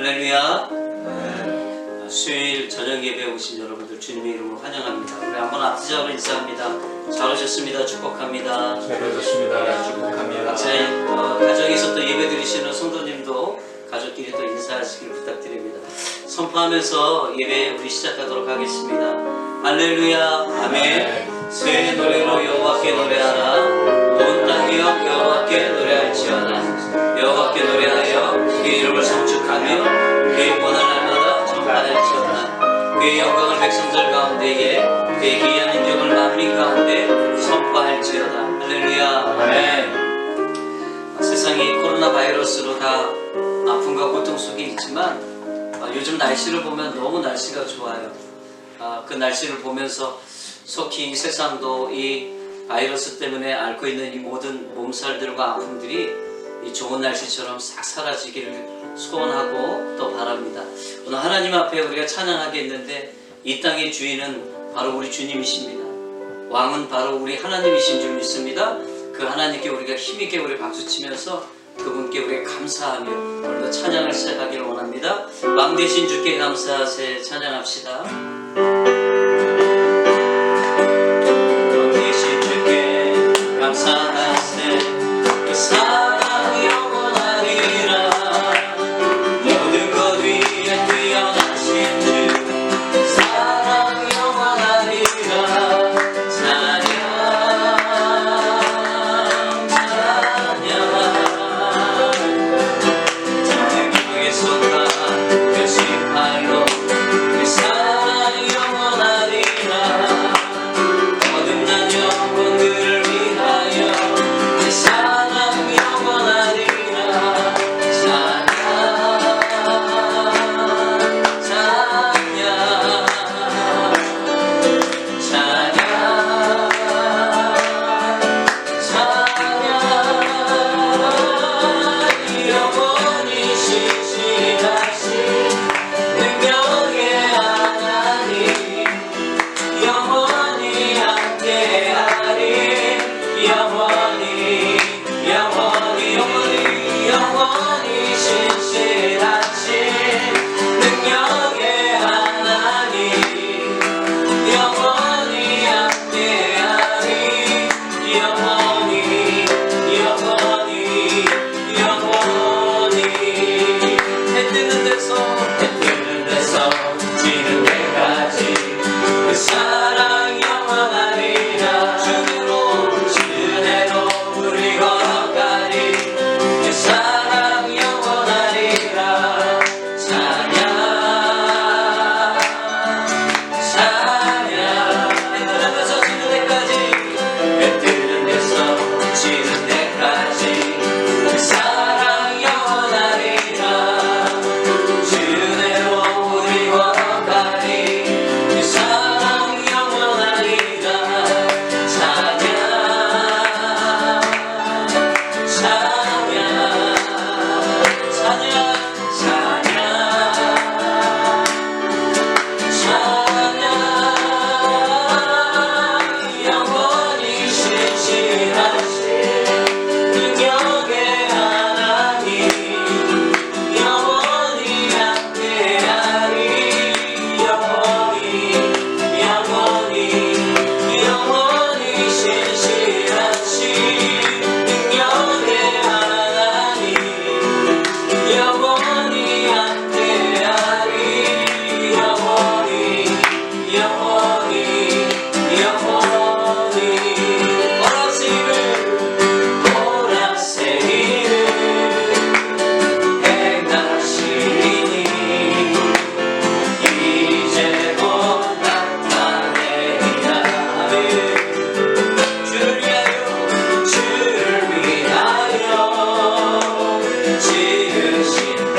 할렐루야. 수요일 저녁 예배에 오신 여러분들 주님의 이름으로 환영합니다. 우리 한번 앞서자로 인사합니다. 잘 오셨습니다. 축복합니다. 잘 오셨습니다. 축복합니다. 가정에서 또 예배 드리시는 성도님도 가족끼리 또 인사하시길 부탁드립니다. 선포하면서 예배 우리 시작하도록 하겠습니다. 할렐루야. 아멘. 새 노래로 여호와께 노래하라. 온 땅이여 여호와께 노래할지어다. 여호와께 노래하여 그의 이름을 성축하며 그의 권한 날마다 전파할지어다. 그의 영광을 백성들 가운데에 그의 기이한 인격을 만민 가운데 선포할지어다. 할렐루야. 아멘. 세상이 코로나 바이러스로 다 아픔과 고통 속에 있지만 요즘 날씨를 보면 너무 날씨가 좋아요. 그 날씨를 보면서 속히 이 세상도 이 바이러스 때문에 앓고 있는 이 모든 몸살들과 아픔들이 이 좋은 날씨처럼 싹 사라지기를 소원하고 또 바랍니다. 오늘 하나님 앞에 우리가 찬양하겠는데 이 땅의 주인은 바로 우리 주님이십니다. 왕은 바로 우리 하나님이신 줄 믿습니다. 그 하나님께 우리가 힘있게 우리 박수치면서 그분께 우리가 감사하며 오늘도 찬양을 시작하기를 원합니다. 왕 되신 주께 감사하세 찬양합시다. 왕 되신 주께 감사하세 그 사랑 영원하리라. 모든 것 위에 뛰어나신 주 사랑 영원하리라. 찬양 주를 위하여 지으신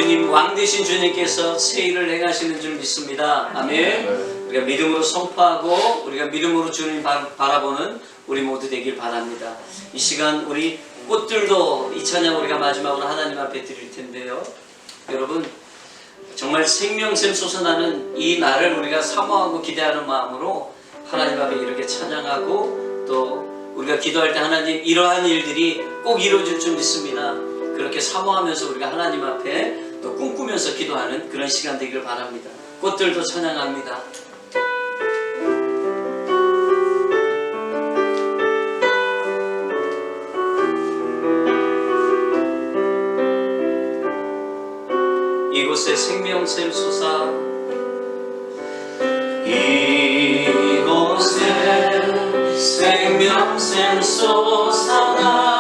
주님 왕 되신 주님께서 새 일을 행하시는 줄 믿습니다. 아멘. 우리가 믿음으로 선포하고 우리가 믿음으로 주님 바라보는 우리 모두 되길 바랍니다. 이 시간 우리 꽃들도 이 찬양 우리가 마지막으로 하나님 앞에 드릴 텐데요. 여러분 정말 생명샘 솟아나는 이 날을 우리가 사모하고 기대하는 마음으로 하나님 앞에 이렇게 찬양하고 또 우리가 기도할 때 하나님 이러한 일들이 꼭 이루어질 줄 믿습니다. 그렇게 사모하면서 우리가 하나님 앞에 또 꿈꾸면서 기도하는 그런 시간 되기를 바랍니다. 꽃들도 찬양합니다. 이곳에 생명샘 솟아 이곳에 생명샘 솟아나는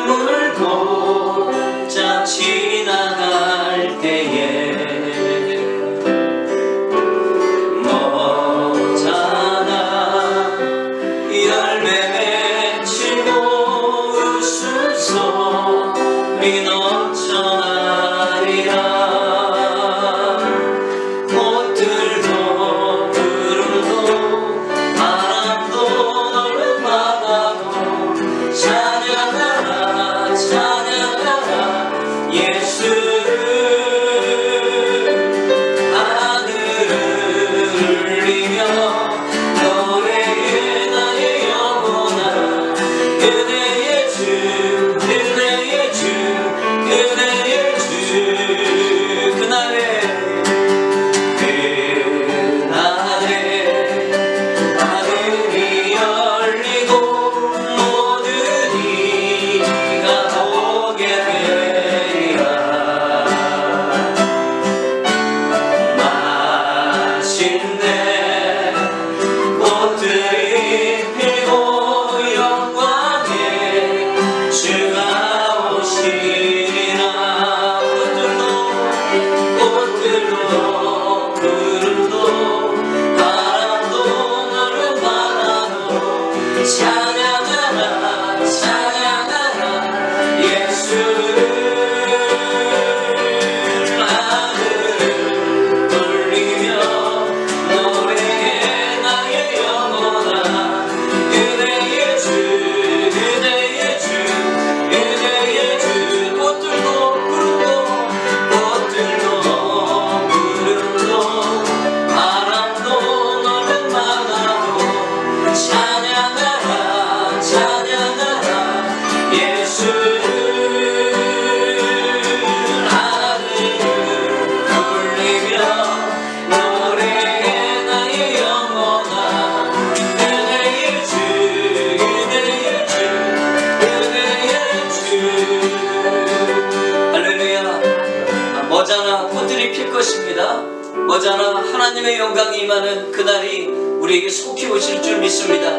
물고자 지나갈 때에 머자나 열매 맺히고 웃음소리 넘쳐나리라. 머자나 하나님의 영광이 임하는 그날이 우리에게 속히 오실 줄 믿습니다.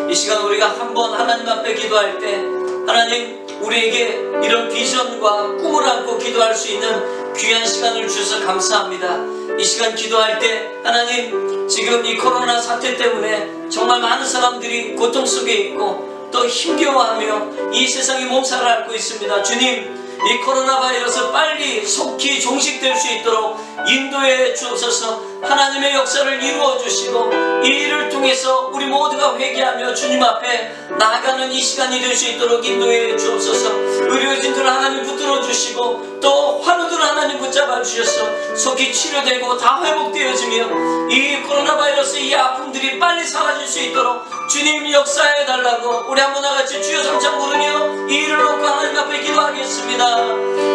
이 시간 우리가 한번 하나님 앞에 기도할 때 하나님 우리에게 이런 비전과 꿈을 안고 기도할 수 있는 귀한 시간을 주셔서 감사합니다. 이 시간 기도할 때 하나님 지금 이 코로나 사태 때문에 정말 많은 사람들이 고통 속에 있고 또 힘겨워하며 이 세상에 몸살을 앓고 있습니다. 주님 이 코로나 바이러스 빨리 속히 종식될 수 있도록 인도해 주옵소서. 하나님의 역사를 이루어 주시고 이 일을 통해서 우리 모두가 회개하며 주님 앞에 나아가는 이 시간이 될 수 있도록 인도해 주옵소서. 의료진들을 하나님 붙들어 주시고 또 환우들을 하나님 붙잡아 주셔서 속히 치료되고 다 회복되어지며 이 코로나 바이러스 이 아픔들이 빨리 사라질 수 있도록 주님 역사해 달라고 우리 한번 나같이 주여 삼창 부르며 이 일을 놓고 하나님 앞에 기도하겠습니다.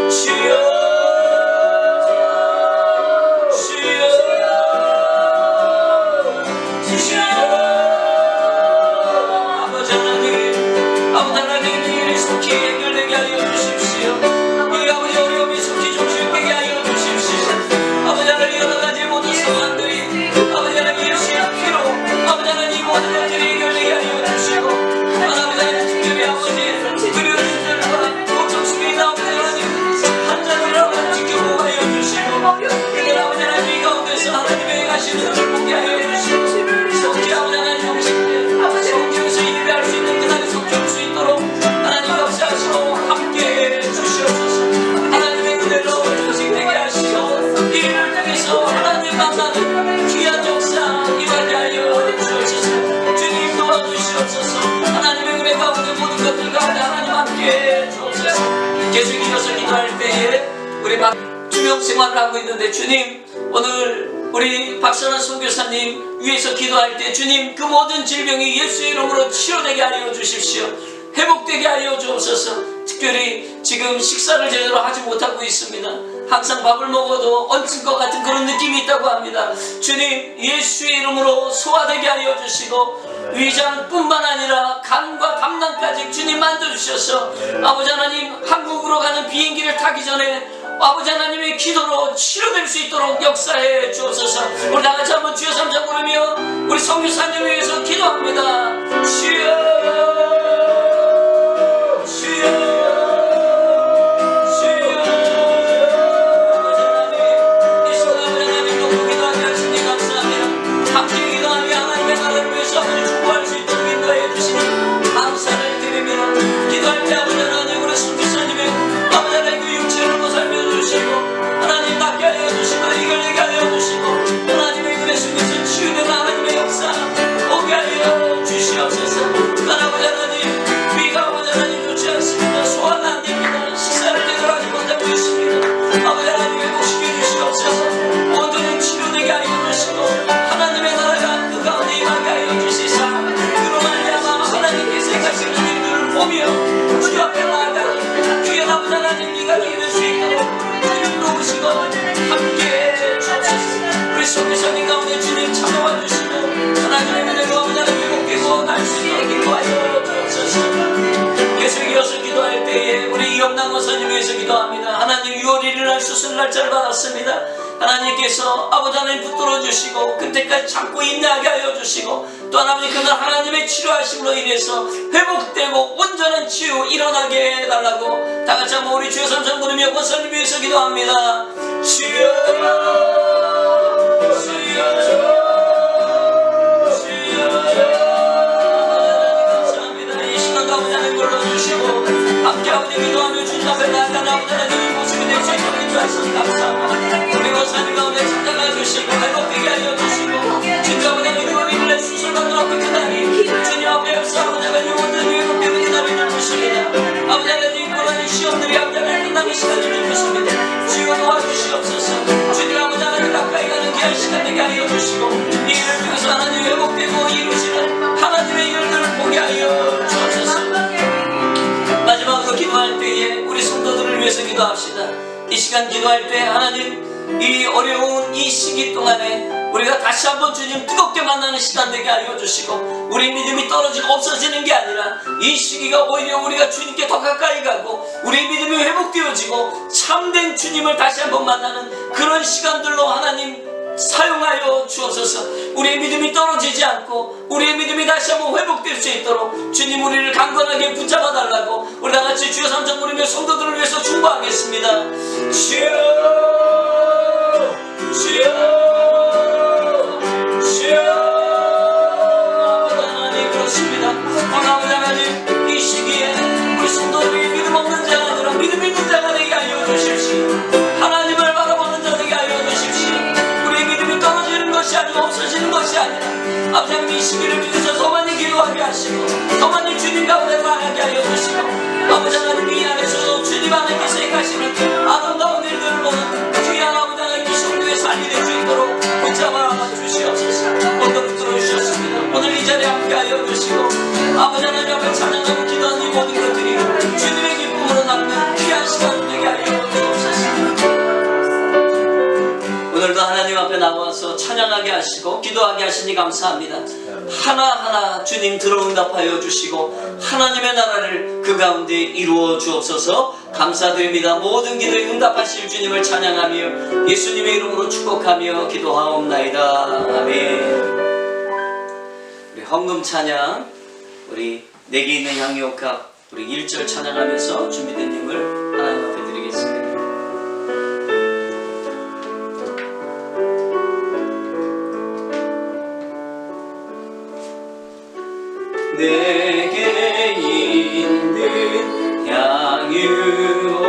주여 해결되게 하여 주십시오. 이 아버지 어려움이 속히 종식되게 하여 주십시오. 아버지 하나님 여러 가지 모든 상황들이 아버지 하나님 예수의 피로 아버지 하나님 이 모든 것들이 해결되게 하여 주시고 아버지 하나님 특별히 아버지 의료진들과 고통 속에 있는 아버지 하나님 환자들 우리 투명 생활을 하고 있는데 주님, 오늘 우리 박선한 선교사님 위해서 기도할 때 주님, 그 모든 질병이 예수의 이름으로 치료되게 하여 주십시오. 회복되게 하여 주옵소서. 특별히 지금 식사를 제대로 하지 못하고 있습니다. 항상 밥을 먹어도 얹은 것 같은 그런 느낌이 있다고 합니다. 주님, 예수의 이름으로 소화되게 하여 주시고 위장뿐만 아니라 간과 담낭까지 주님 만져주셔서 아버지 하나님, 한국으로 가는 비행기를 타기 전에 아버지 하나님의 기도로 치료될 수 있도록 역사해 주옵소서. 우리 다같이 한번 주여 삼자 부르며 우리 선교사님 위해서 기도합니다. 주여, 주여, 위해서 기도합니다. 하나님, 6월 1일 날 수술 날짜를 받았습니다. 하나님께서 아버지 하나님 붙들어 주시고 그때까지 참고 인내하게 하여 주시고 또 아버지, 그날 하나님의 치료하심으로 인해서 회복되고 온전한 치유 일어나게 해달라고 다같이 한번 우리 주여 삼삼 부르며 권사님 위해서 기도합니다. 주여, 주여, 함께 아버지 기도하며 주님 앞에 나아가 아버지 하나님 모습이 될 수 있도록 인도하시니 감사합니다. 우리 권사님 가운데 찾아가 주시고 회복되게 하여 주시고 진짜 아버지 하나님 6월 1일에 수술받는 앞에 그날이 주님 앞에 역사 아버지 하나님 온전히 회복되는 그날을 주십니다. 아버지 하나님 고난의 시험들이 아버지 하나님 끝나는 시간을 주십니다. 주여 도와주시옵소서. 주님 아버지 하나님 가까이 가는 귀한 시간 되게 하여 주시고 이 일을 통해서 하나님 회복되고 이루시는 하나님의 일들을 보게 하여 주옵소서. 마지막으로 기도할 때에 우리 성도들을 위해서 기도합시다. 이 시간 기도할 때 하나님, 이 어려운 이 시기 동안에 우리가 다시 한번 주님 뜨겁게 만나는 시간 되게 하여 주시고 우리 믿음이 떨어지고 없어지는 게 아니라 이 시기가 오히려 우리가 주님께 더 가까이 가고 우리 믿음이 회복되어지고 참된 주님을 다시 한번 만나는 그런 시간들로 하나님 사용하여 주옵소서. 우리의 믿음이 떨어지지 않고 우리의 믿음이 다시 한번 회복될 수 있도록 주님 우리를 강건하게 붙잡아 달라고 우리 다같이 주여 삼천 부르며 성도들을 위해서 충고하겠습니다. 주여, 주여, 주여. 하나님, 그렇습니다. 아버지 하나님, 이 시기에 우리 성도들이 믿음 없는 자가 아니라 믿음 있는 자가 되게 하여 주십시오. 하나님을 바라보는 자 되게 하여 주십시오. 떨어지는 것이 아니고 없어지는 것이 아니라 아버지 하나님, 이 시기를 통해서 더 많이 기도하게 하시고 더 많이 주님 가운데 나가게 하여 주시고 아버지 하나님, 이 안에서도 주님 안에서 행하시는 아름다운 일들을 보는 귀한 아버지 하나님, 이 성도의 삶이 될 수 있도록 붙잡아 주시옵소서. 오늘 붙들어 주셨습니다. 오늘 이 자리에 함께 하여 주시고 아버지 하나님 앞에 찬양하고 기도하는 이 모든 것들이 주님의 기쁨으로 남는 귀한 시간 되게 하여 주옵소서. 오늘도 하나님 앞에 나와서 찬양하게 하시고 기도하게 하시니 감사합니다. 하나하나 주님 들어응답하여 주시고 하나님의 나라를 그 가운데 이루어 주옵소서. 감사드립니다. 모든 기도에 응답하실 주님을 찬양하며 예수님의 이름으로 축복하며 기도하옵나이다. 아멘. 우리 헌금 찬양, 우리 내게 있는 향유옥합 우리 1절 찬양하면서 준비된 힘을 하나님 앞에 드리겠습니다. 내게 있는 향유옥합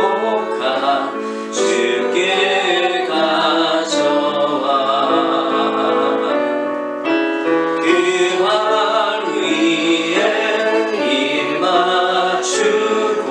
주께 가져와 그 활 위에 입 맞추고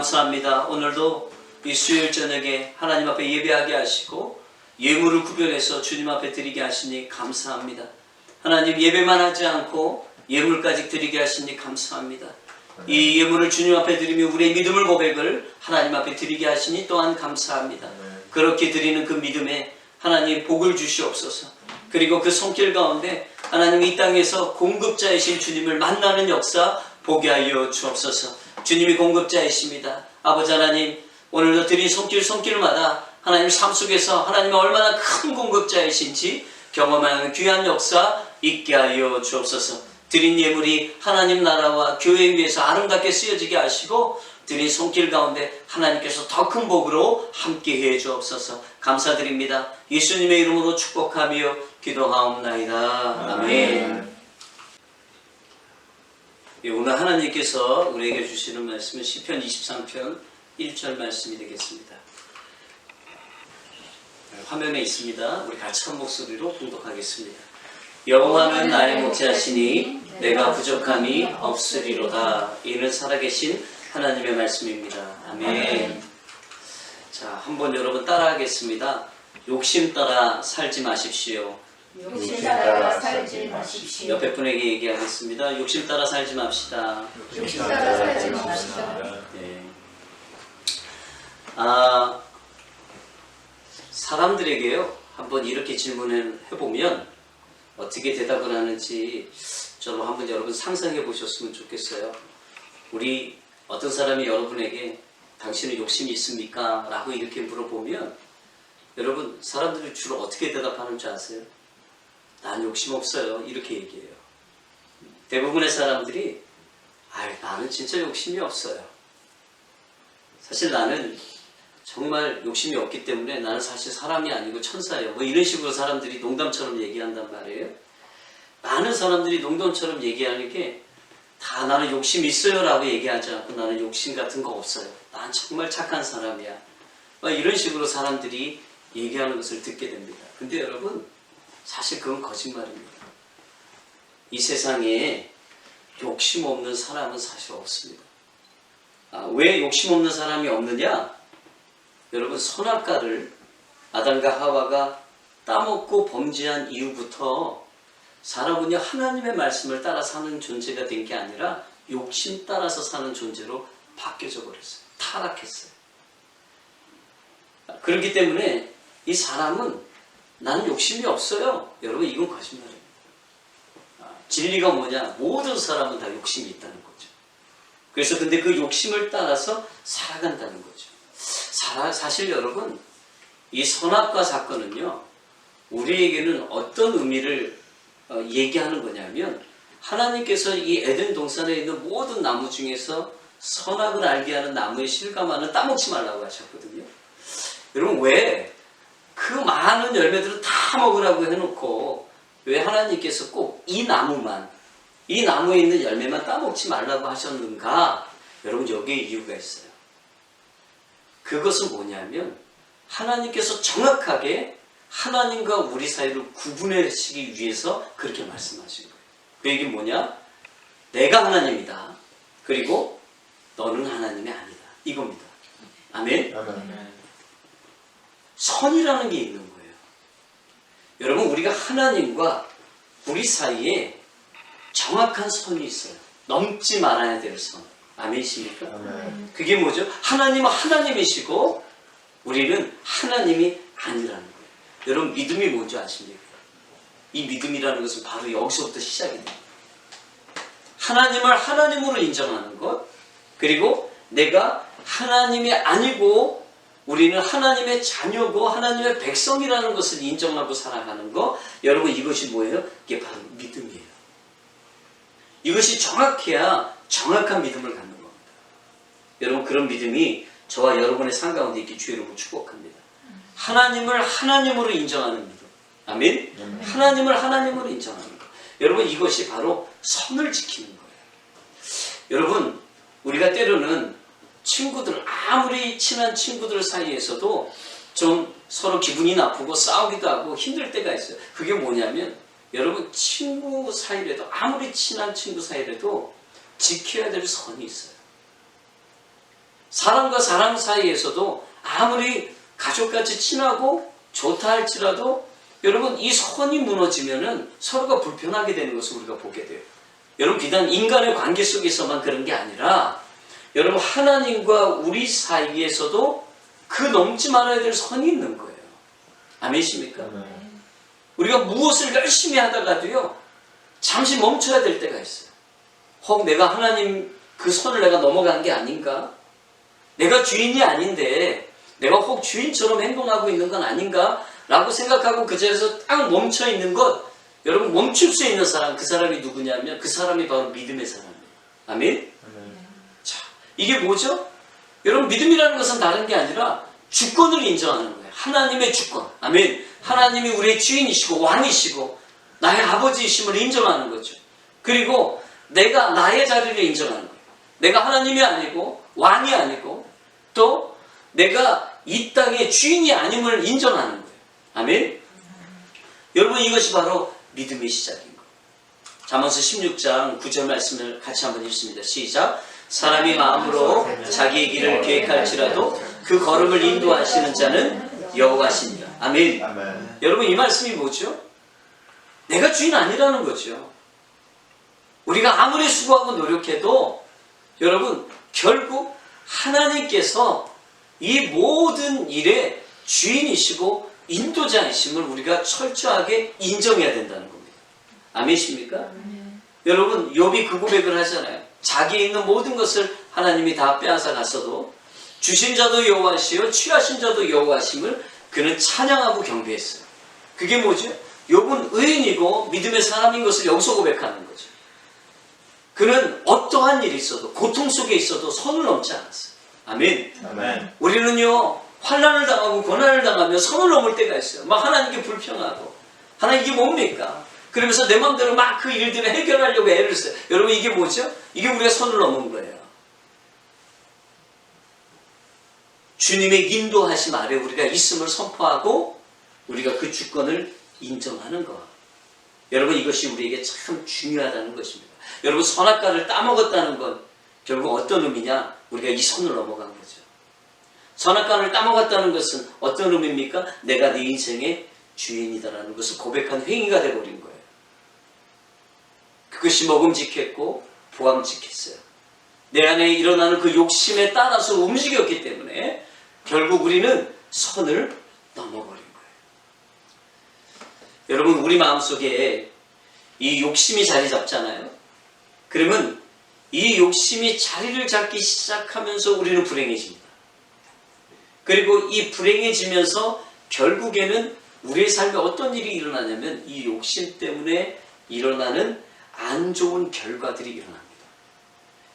감사합니다. 오늘도 이 수요일 저녁에 하나님 앞에 예배하게 하시고 예물을 구별해서 주님 앞에 드리게 하시니 감사합니다. 하나님 예배만 하지 않고 예물까지 드리게 하시니 감사합니다. 이 예물을 주님 앞에 드리며 우리의 믿음을 고백을 하나님 앞에 드리게 하시니 또한 감사합니다. 그렇게 드리는 그 믿음에 하나님 복을 주시옵소서. 그리고 그 손길 가운데 하나님 이 땅에서 공급자이신 주님을 만나는 역사 보게 하여 주옵소서. 주님이 공급자이십니다. 아버지 하나님, 오늘도 드린 손길마다 하나님 삶 속에서 하나님이 얼마나 큰 공급자이신지 경험하는 귀한 역사 있게 하여 주옵소서. 드린 예물이 하나님 나라와 교회 위해서 아름답게 쓰여지게 하시고 드린 손길 가운데 하나님께서 더 큰 복으로 함께해 주옵소서. 감사드립니다. 예수님의 이름으로 축복하며 기도하옵나이다. 아멘. 오늘 하나님께서 우리에게 주시는 말씀은 시편 23편 1절 말씀이 되겠습니다. 화면에 있습니다. 우리 같이 한 목소리로 봉독하겠습니다. 여호와는 나의 목자시니 내가 부족함이 없으리로다. 이는 살아계신 하나님의 말씀입니다. 아멘. 자, 한번 여러분 따라하겠습니다. 욕심 따라 살지 마십시오. 욕심 따라 살지 마십시오. 옆에 분에게 얘기하겠습니다. 욕심 따라 살지 맙시다. 욕심 따라 살지 맙시다. 네. 사람들에게요, 한번 이렇게 질문을 해보면 어떻게 대답을 하는지 저로 한번 여러분 상상해 보셨으면 좋겠어요. 우리 어떤 사람이 여러분에게 당신은 욕심이 있습니까? 라고 이렇게 물어보면 여러분 사람들이 주로 어떻게 대답하는 줄 아세요? 난 욕심 없어요. 이렇게 얘기해요. 대부분의 사람들이 나는 진짜 욕심이 없어요. 사실 나는 정말 욕심이 없기 때문에 나는 사실 사람이 아니고 천사예요. 뭐 이런 식으로 사람들이 농담처럼 얘기한단 말이에요. 많은 사람들이 농담처럼 얘기하는 게 다 나는 욕심 있어요 라고 얘기하지 않고 나는 욕심 같은 거 없어요. 난 정말 착한 사람이야. 이런 식으로 사람들이 얘기하는 것을 듣게 됩니다. 근데 여러분 사실 그건 거짓말입니다. 이 세상에 욕심 없는 사람은 사실 없습니다. 왜 욕심 없는 사람이 없느냐? 여러분 선악과를 아담과 하와가 따먹고 범죄한 이후부터 사람은요 하나님의 말씀을 따라 사는 존재가 된 게 아니라 욕심 따라서 사는 존재로 바뀌어져 버렸어요. 타락했어요. 그렇기 때문에 이 사람은 나는 욕심이 없어요. 여러분 이건 거짓말이에요. 진리가 뭐냐? 모든 사람은 다 욕심이 있다는 거죠. 그래서 근데 그 욕심을 따라서 살아간다는 거죠. 사실 여러분 이 선악과 사건은요 우리에게는 어떤 의미를 얘기하는 거냐면 하나님께서 이 에덴 동산에 있는 모든 나무 중에서 선악을 알게 하는 나무의 실과만은 따먹지 말라고 하셨거든요. 여러분 왜 그 많은 열매들을 다 먹으라고 해놓고 왜 하나님께서 꼭 이 나무만, 이 나무에 있는 열매만 따먹지 말라고 하셨는가? 여러분 여기에 이유가 있어요. 그것은 뭐냐면 하나님께서 정확하게 하나님과 우리 사이를 구분하시기 위해서 그렇게 말씀하신 거예요. 그 얘기는 뭐냐? 내가 하나님이다. 그리고 너는 하나님이 아니다. 이겁니다. 아멘? 선이라는 게 있는 거예요. 여러분 우리가 하나님과 우리 사이에 정확한 선이 있어요. 넘지 말아야 될 선. 아멘이십니까? 그게 뭐죠? 하나님은 하나님이시고 우리는 하나님이 아니라는 거예요. 여러분 믿음이 뭔지 아십니까? 이 믿음이라는 것은 바로 여기서부터 시작이 됩니다. 하나님을 하나님으로 인정하는 것, 그리고 내가 하나님이 아니고 우리는 하나님의 자녀고 하나님의 백성이라는 것을 인정하고 살아가는 것, 여러분 이것이 뭐예요? 이게 바로 믿음이에요. 이것이 정확해야 정확한 믿음을 갖는 겁니다. 여러분 그런 믿음이 저와 여러분의 삶 가운데 있기 주의 이름으로 축복합니다. 하나님을 하나님으로 인정하는 믿음. 아멘? 하나님을 하나님으로 인정하는 것. 여러분 이것이 바로 선을 지키는 거예요. 여러분 우리가 때로는 친구들, 아무리 친한 친구들 사이에서도 좀 서로 기분이 나쁘고 싸우기도 하고 힘들 때가 있어요. 그게 뭐냐면 여러분 친구 사이라도, 아무리 친한 친구 사이라도 지켜야 될 선이 있어요. 사람과 사람 사이에서도 아무리 가족같이 친하고 좋다 할지라도 여러분 이 선이 무너지면은 서로가 불편하게 되는 것을 우리가 보게 돼요. 여러분 비단 인간의 관계 속에서만 그런 게 아니라 여러분 하나님과 우리 사이에서도 그 넘지 말아야 될 선이 있는 거예요. 아멘이십니까? 우리가 무엇을 열심히 하다가도요 잠시 멈춰야 될 때가 있어요. 혹 내가 하나님 그 선을 내가 넘어간 게 아닌가? 내가 주인이 아닌데 내가 혹 주인처럼 행동하고 있는 건 아닌가? 라고 생각하고 그 자리에서 딱 멈춰 있는 것, 여러분 멈출 수 있는 사람, 그 사람이 누구냐면 그 사람이 바로 믿음의 사람이에요. 아멘? 자, 이게 뭐죠? 여러분 믿음이라는 것은 다른 게 아니라 주권을 인정하는 거예요. 하나님의 주권. 아멘. 하나님이 우리의 주인이시고 왕이시고 나의 아버지이심을 인정하는 거죠. 그리고 내가 나의 자리를 인정하는 거예요. 내가 하나님이 아니고 왕이 아니고 또 내가 이 땅의 주인이 아님을 인정하는 거예요. 아멘. 여러분 이것이 바로 믿음의 시작인 거예요. 잠언서 16장 9절 말씀을 같이 한번 읽습니다. 시작. 사람이 마음으로 자기의 길을 계획할지라도 그 걸음을 인도하시는 자는 여호와시니라. 아멘. 여러분 이 말씀이 뭐죠? 내가 주인 아니라는 거죠. 우리가 아무리 수고하고 노력해도 여러분 결국 하나님께서 이 모든 일의 주인이시고 인도자이심을 우리가 철저하게 인정해야 된다는 겁니다. 아멘이십니까? 여러분 욥이 그 고백을 하잖아요. 자기에 있는 모든 것을 하나님이 다 빼앗아 갔어도 주신 자도 여호와시요 취하신 자도 여호와심을 그는 찬양하고 경배했어요. 그게 뭐죠? 욥은 의인이고 믿음의 사람인 것을 여기서 고백하는 거죠. 그는 어떠한 일이 있어도 고통 속에 있어도 선을 넘지 않았어요. 아멘. 아멘. 우리는요 환난을 당하고 고난을 당하면 선을 넘을 때가 있어요. 막 하나님께 불평하고 하나님 이게 뭡니까? 그러면서 내 마음대로 막 그 일들을 해결하려고 애를 써요. 여러분 이게 뭐죠? 이게 우리가 선을 넘은 거예요. 주님의 인도하심 아래 우리가 있음을 선포하고 우리가 그 주권을 인정하는 것. 여러분 이것이 우리에게 참 중요하다는 것입니다. 여러분 선악과를 따먹었다는 건 결국 어떤 의미냐? 우리가 이 선을 넘어간 거죠. 선악과를 따먹었다는 것은 어떤 의미입니까? 내가 네 인생의 주인이다라는 것을 고백한 행위가 되어버린 거예요. 그것이 먹음직했고 보암직했어요. 내 안에 일어나는 그 욕심에 따라서 움직였기 때문에 결국 우리는 선을 넘어버린 거예요. 여러분 우리 마음속에 이 욕심이 자리 잡잖아요. 그러면 이 욕심이 자리를 잡기 시작하면서 우리는 불행해집니다. 그리고 이 불행해지면서 결국에는 우리의 삶에 어떤 일이 일어나냐면 이 욕심 때문에 일어나는 안 좋은 결과들이 일어납니다.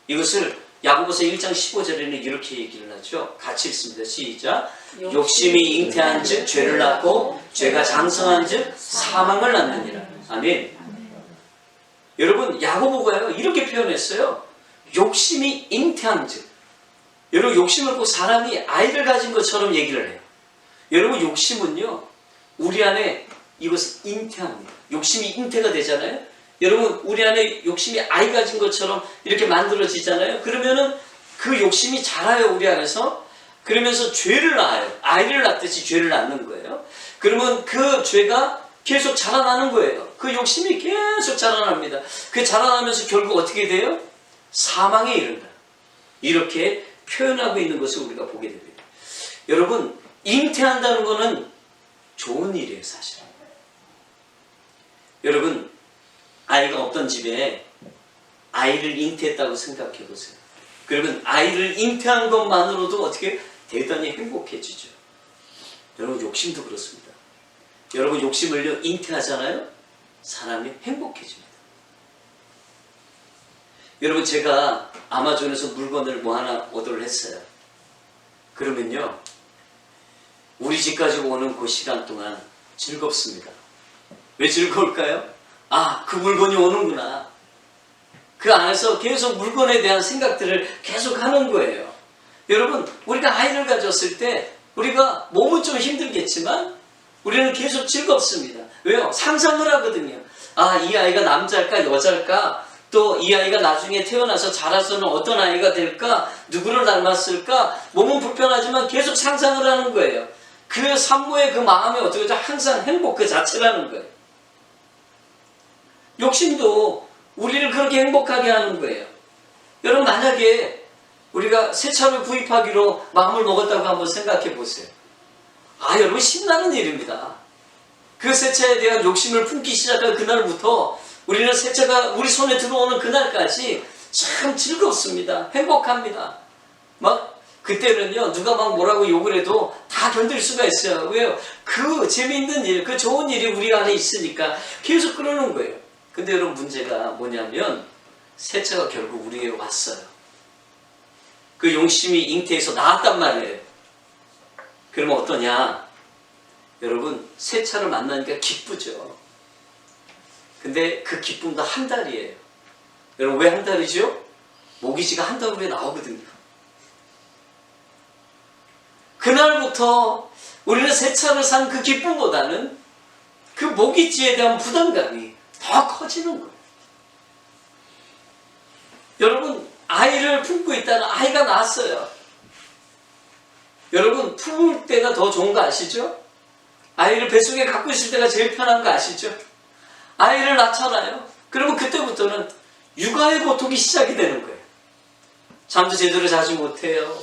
이것을 야고보서 1장 15절에는 이렇게 얘기를 하죠. 같이 읽습니다. 시작. 욕심이 잉태한 즉 죄를 낳고 죄가 장성한 즉 사망을 낳느니라. 아멘. 여러분 야고보가요 이렇게 표현했어요. 욕심이 잉태한 즉. 여러분 욕심을 꼭 사람이 아이를 가진 것처럼 얘기를 해요. 여러분 욕심은요 우리 안에 이것을 잉태합니다. 욕심이 잉태가 되잖아요. 여러분 우리 안에 욕심이 아이 가진 것처럼 이렇게 만들어지잖아요. 그러면은 그 욕심이 자라요 우리 안에서. 그러면서 죄를 낳아요. 아이를 낳듯이 죄를 낳는 거예요. 그러면 그 죄가 계속 자라나는 거예요. 그 욕심이 계속 자라납니다. 그 자라나면서 결국 어떻게 돼요? 사망에 이른다. 이렇게 표현하고 있는 것을 우리가 보게 됩니다. 여러분 잉태한다는 것은 좋은 일이에요 사실. 여러분 아이가 없던 집에 아이를 잉태했다고 생각해 보세요. 그러면 아이를 잉태한 것만으로도 어떻게 대단히 행복해지죠. 여러분 욕심도 그렇습니다. 여러분 욕심을요 잉태하잖아요. 사람이 행복해집니다. 여러분 제가 아마존에서 물건을 뭐 하나 오더를 했어요. 그러면요 우리 집까지 오는 그 시간 동안 즐겁습니다. 왜 즐거울까요? 아, 그 물건이 오는구나. 그 안에서 계속 물건에 대한 생각들을 계속 하는 거예요. 여러분 우리가 아이를 가졌을 때 우리가 몸은 좀 힘들겠지만 우리는 계속 즐겁습니다. 왜요? 상상을 하거든요. 아, 이 아이가 남자일까 여자일까 또 이 아이가 나중에 태어나서 자라서는 어떤 아이가 될까? 누구를 닮았을까? 몸은 불편하지만 계속 상상을 하는 거예요. 그 산모의 그 마음이 어떻게 하죠? 항상 행복 그 자체라는 거예요. 욕심도 우리를 그렇게 행복하게 하는 거예요. 여러분 만약에 우리가 새 차를 구입하기로 마음을 먹었다고 한번 생각해 보세요. 여러분 신나는 일입니다. 그 새 차에 대한 욕심을 품기 시작한 그날부터 우리는 새 차가 우리 손에 들어오는 그날까지 참 즐겁습니다. 행복합니다. 막 그때는요 누가 막 뭐라고 욕을 해도 다 견딜 수가 있어요. 왜요? 그 재미있는 일, 그 좋은 일이 우리 안에 있으니까 계속 그러는 거예요. 근데 여러분 문제가 뭐냐면 새 차가 결국 우리에게 왔어요. 그 욕심이 잉태해서 나왔단 말이에요. 그러면 어떠냐? 여러분 새 차를 만나니까 기쁘죠. 근데 그 기쁨도 한 달이에요. 여러분 왜 한 달이죠? 모기지가 한 달 후에 나오거든요. 그날부터 우리는 새 차를 산 그 기쁨보다는 그 모기지에 대한 부담감이 더 커지는 거예요. 여러분 아이를 품고 있다는 아이가 낳았어요. 여러분 품을 때가 더 좋은 거 아시죠? 아이를 뱃속에 갖고 있을 때가 제일 편한 거 아시죠? 아이를 낳잖아요. 그러면 그때부터는 육아의 고통이 시작이 되는 거예요. 잠도 제대로 자지 못해요.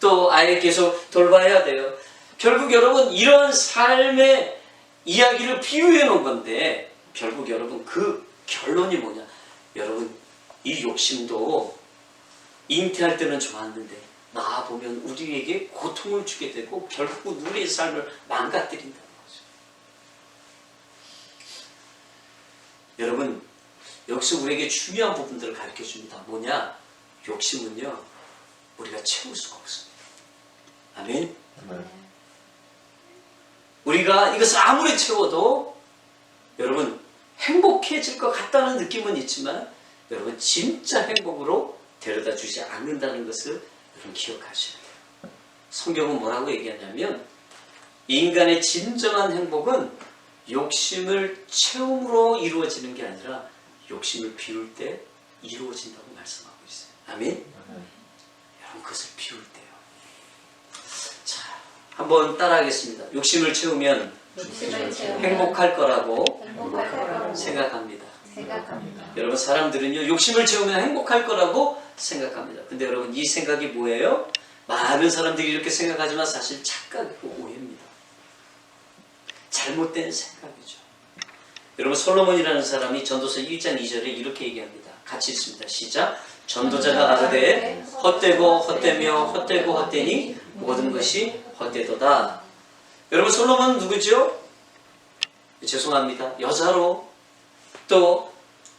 또 아이 계속 돌봐야 돼요. 결국 여러분 이런 삶의 이야기를 비유해 놓은 건데 결국 여러분 그 결론이 뭐냐? 여러분 이 욕심도 잉태할 때는 좋았는데 낳아보면 우리에게 고통을 주게 되고 결국 우리의 삶을 망가뜨린다는 거죠. 여러분 여기서 우리에게 중요한 부분들을 가르쳐 줍니다. 뭐냐? 욕심은요 우리가 채울 수가 없습니다. 아멘? 우리가 이것을 아무리 채워도 여러분 행복해질 것 같다는 느낌은 있지만 여러분 진짜 행복으로 데려다 주지 않는다는 것을 여러분 기억하셔야 돼요. 성경은 뭐라고 얘기하냐면 인간의 진정한 행복은 욕심을 채움으로 이루어지는 게 아니라 욕심을 비울 때 이루어진다고 말씀하고 있어요. 아멘? 여러분 그것을 비울 때요. 자, 한번 따라하겠습니다. 욕심을 채우면 행복할 거라고 생각합니다. 여러분 사람들은요 욕심을 채우면 행복할 거라고 생각합니다. 근데 여러분 이 생각이 뭐예요? 많은 사람들이 이렇게 생각하지만 사실 착각이고 오해입니다. 잘못된 생각이죠. 여러분 솔로몬이라는 사람이 전도서 1장 2절에 이렇게 얘기합니다. 같이 읽습니다. 시작. 전도자가 가로되 헛되고 헛되며 헛되고 헛되니 모든 것이 헛되도다. 여러분 솔로몬은 누구죠? 죄송합니다. 여자로 또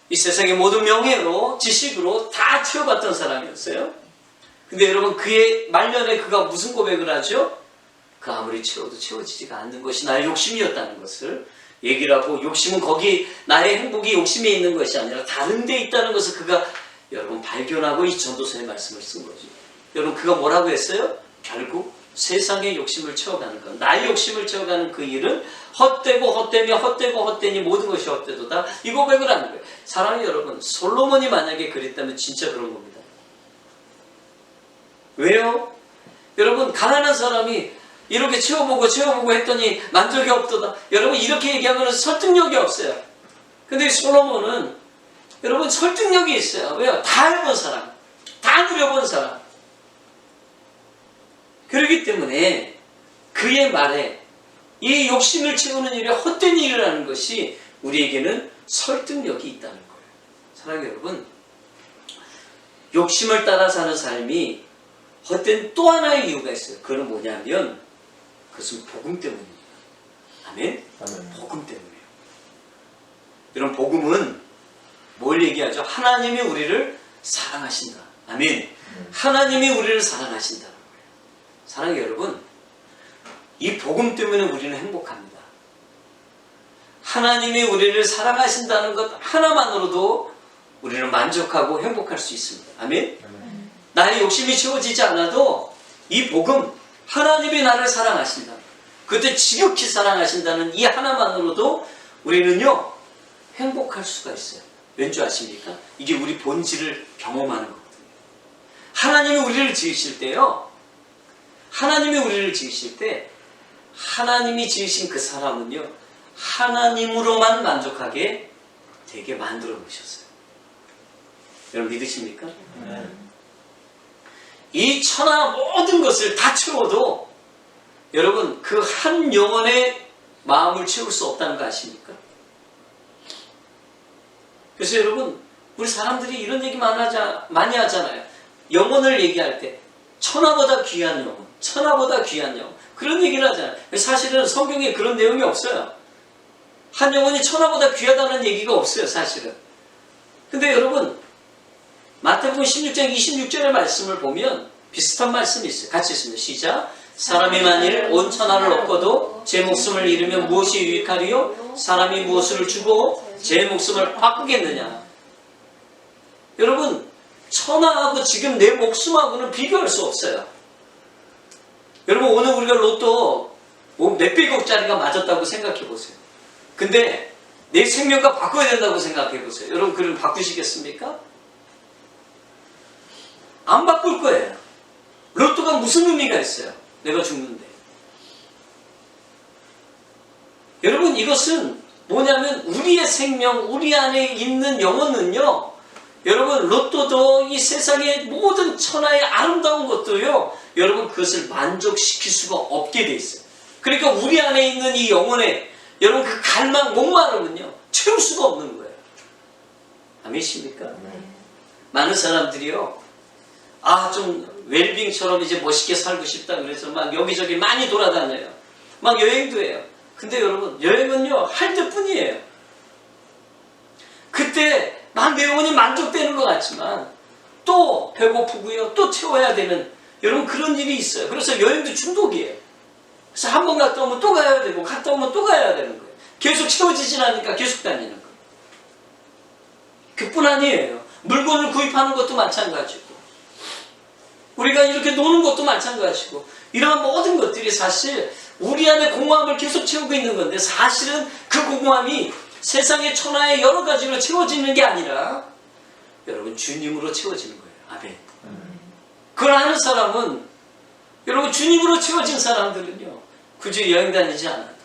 이 세상의 모든 명예로 지식으로 다 채워봤던 사람이었어요. 근데 여러분 그의 말년에 그가 무슨 고백을 하죠? 그 아무리 채워도 채워지지가 않는 것이 나의 욕심이었다는 것을 얘기를 하고 욕심은 거기 나의 행복이 욕심에 있는 것이 아니라 다른 데 있다는 것을 그가 여러분 발견하고 이 전도서의 말씀을 쓴 거죠. 여러분 그가 뭐라고 했어요? 결국 세상의 욕심을 채워가는 것, 나의 욕심을 채워가는 그 일은 헛되고 헛되며 헛되고 헛되니 모든 것이 헛되도다. 이 고백을 하는 거예요. 사랑하는 여러분, 솔로몬이 만약에 그랬다면 진짜 그런 겁니다. 왜요? 여러분 가난한 사람이 이렇게 채워보고 했더니 만족이 없도다. 여러분 이렇게 얘기하면 설득력이 없어요. 근데 솔로몬은 여러분 설득력이 있어요. 왜요? 다 해본 사람, 다 누려본 사람. 그렇기 때문에 그의 말에 이 욕심을 채우는 일이 헛된 일이라는 것이 우리에게는 설득력이 있다는 거예요. 사랑하는 여러분, 욕심을 따라 사는 삶이 헛된 또 하나의 이유가 있어요. 그건 뭐냐면 그것은 복음 때문입니다. 아멘? 복음 때문이에요. 여러분 복음은 뭘 얘기하죠? 하나님이 우리를 사랑하신다. 아멘. 하나님이 우리를 사랑하신다는 거예요. 사랑해요 여러분, 이 복음 때문에 우리는 행복합니다. 하나님이 우리를 사랑하신다는 것 하나만으로도 우리는 만족하고 행복할 수 있습니다. 아멘? 나의 욕심이 채워지지 않아도 이 복음, 하나님이 나를 사랑하신다, 그때 지극히 사랑하신다는 이 하나만으로도 우리는요 행복할 수가 있어요. 왠지 아십니까? 이게 우리 본질을 경험하는 거거든요. 하나님이 우리를 지으실 때요. 하나님이 우리를 지으실 때 하나님이 지으신 그 사람은요. 하나님으로만 만족하게 되게 만들어 놓으셨어요. 여러분 믿으십니까? 이 천하 모든 것을 다 채워도 여러분 그 한 영혼의 마음을 채울 수 없다는 거 아십니까? 그래서 여러분 우리 사람들이 이런 얘기 많이 하잖아요. 영혼을 얘기할 때 천하보다 귀한 영혼, 천하보다 귀한 영혼 그런 얘기를 하잖아요. 사실은 성경에 그런 내용이 없어요. 한 영혼이 천하보다 귀하다는 얘기가 없어요. 사실은. 근데 여러분 마태복음 16장 26절의 말씀을 보면 비슷한 말씀이 있어요. 같이 있습니다. 시작. 사람이 만일 온 천하를 얻고도 제 목숨을 잃으면 무엇이 유익하리요? 사람이 무엇을 주고 제 목숨을 바꾸겠느냐? 여러분 천하하고 지금 내 목숨하고는 비교할 수 없어요. 여러분 오늘 우리가 로또 몇백억짜리가 맞았다고 생각해 보세요. 근데 내 생명과 바꿔야 된다고 생각해 보세요. 여러분 그럼 바꾸시겠습니까? 안 바꿀 거예요. 로또가 무슨 의미가 있어요? 내가 죽는데. 여러분 이것은 뭐냐면 우리의 생명, 우리 안에 있는 영혼은요. 여러분 로또도 이 세상의 모든 천하의 아름다운 것도요. 여러분 그것을 만족시킬 수가 없게 돼 있어요. 그러니까 우리 안에 있는 이 영혼의 여러분 그 갈망, 목마름은요. 채울 수가 없는 거예요. 아멘이십니까? 많은 사람들이요. 좀 웰빙처럼 이제 멋있게 살고 싶다 그래서 막 여기저기 많이 돌아다녀요. 막 여행도 해요. 근데 여러분 여행은요 할 때뿐이에요. 그때 막 내 영혼이 만족되는 것 같지만 또 배고프고요. 또 채워야 되는 여러분 그런 일이 있어요. 그래서 여행도 중독이에요. 그래서 한 번 갔다 오면 또 가야 되고 갔다 오면 또 가야 되는 거예요. 계속 채워지진 않으니까 계속 다니는 거예요. 그뿐 아니에요. 물건을 구입하는 것도 마찬가지고 우리가 이렇게 노는 것도 마찬가지고 이러한 모든 것들이 사실 우리 안에 공허함을 계속 채우고 있는 건데 사실은 그 공허함이 세상의 천하의 여러 가지로 채워지는 게 아니라 여러분 주님으로 채워지는 거예요. 아멘. 그걸 아는 사람은 여러분 주님으로 채워진 사람들은요 굳이 여행 다니지 않아도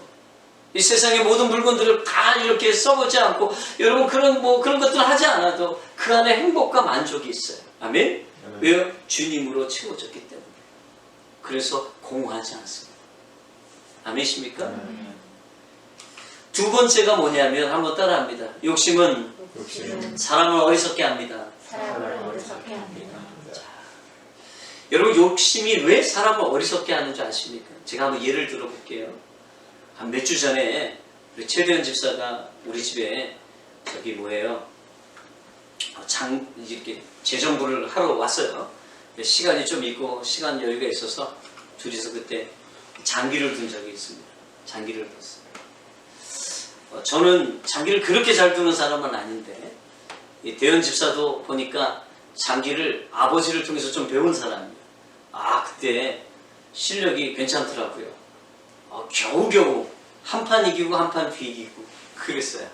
이 세상의 모든 물건들을 다 이렇게 써보지 않고 여러분 그런 것들을 하지 않아도 그 안에 행복과 만족이 있어요. 아멘. 왜요? 주님으로 채워졌기 때문에. 그래서 공허하지 않습니다. 아멘이십니까? 두 번째가 뭐냐면 한번 따라합니다. 욕심은 사람을 어리석게 합니다. 여러분 욕심이 왜 사람을 어리석게 하는 줄 아십니까? 제가 한번 예를 들어볼게요. 한 몇 주 전에 우리 최대현 집사가 우리 집에 이렇게 재정부를 하러 왔어요. 시간이 좀 있고 시간 여유가 있어서 둘이서 그때 장기를 둔 적이 있습니다. 장기를 뒀어요. 저는 장기를 그렇게 잘 두는 사람은 아닌데 이 대현 집사도 보니까 장기를 아버지를 통해서 좀 배운 사람이에요. 그때 실력이 괜찮더라고요. 겨우겨우 한 판 이기고 한 판 비기고 그랬어요.